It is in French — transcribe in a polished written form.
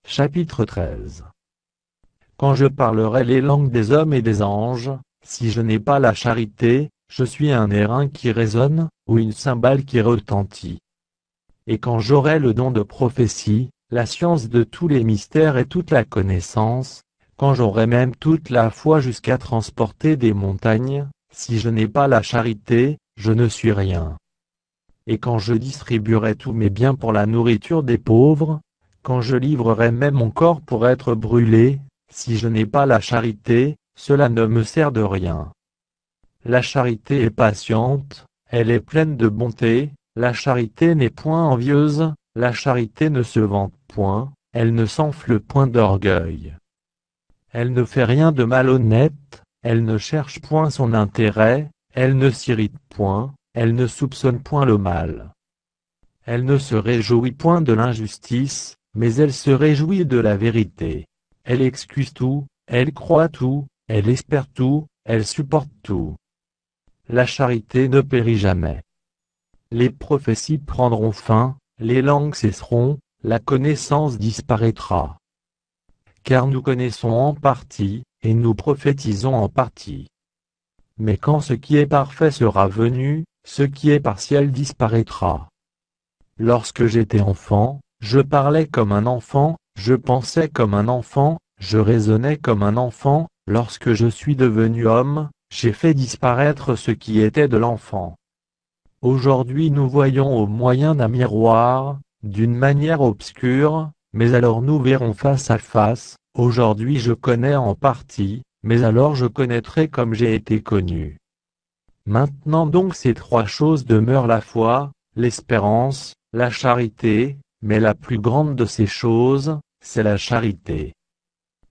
Chapitre 13. Quand je parlerai les langues des hommes et des anges, si je n'ai pas la charité, je suis un airain qui résonne, ou une cymbale qui retentit. Et quand j'aurai le don de prophétie, la science de tous les mystères et toute la connaissance, quand j'aurai même toute la foi jusqu'à transporter des montagnes, si je n'ai pas la charité, je ne suis rien. Et quand je distribuerai tous mes biens pour la nourriture des pauvres, quand je livrerai même mon corps pour être brûlé, si je n'ai pas la charité, cela ne me sert de rien. La charité est patiente, elle est pleine de bonté, la charité n'est point envieuse, la charité ne se vante point, elle ne s'enfle point d'orgueil. Elle ne fait rien de malhonnête, elle ne cherche point son intérêt, elle ne s'irrite point, elle ne soupçonne point le mal. Elle ne se réjouit point de l'injustice, mais elle se réjouit de la vérité. Elle excuse tout, elle croit tout, elle espère tout, elle supporte tout. La charité ne périt jamais. Les prophéties prendront fin, les langues cesseront, la connaissance disparaîtra. Car nous connaissons en partie, et nous prophétisons en partie. Mais quand ce qui est parfait sera venu, ce qui est partiel disparaîtra. Lorsque j'étais enfant, je parlais comme un enfant, je pensais comme un enfant, je raisonnais comme un enfant, lorsque je suis devenu homme, j'ai fait disparaître ce qui était de l'enfant. Aujourd'hui nous voyons au moyen d'un miroir, d'une manière obscure, mais alors nous verrons face à face. Aujourd'hui je connais en partie, mais alors je connaîtrai comme j'ai été connu. Maintenant donc ces trois choses demeurent: la foi, l'espérance, la charité, mais la plus grande de ces choses, c'est la charité.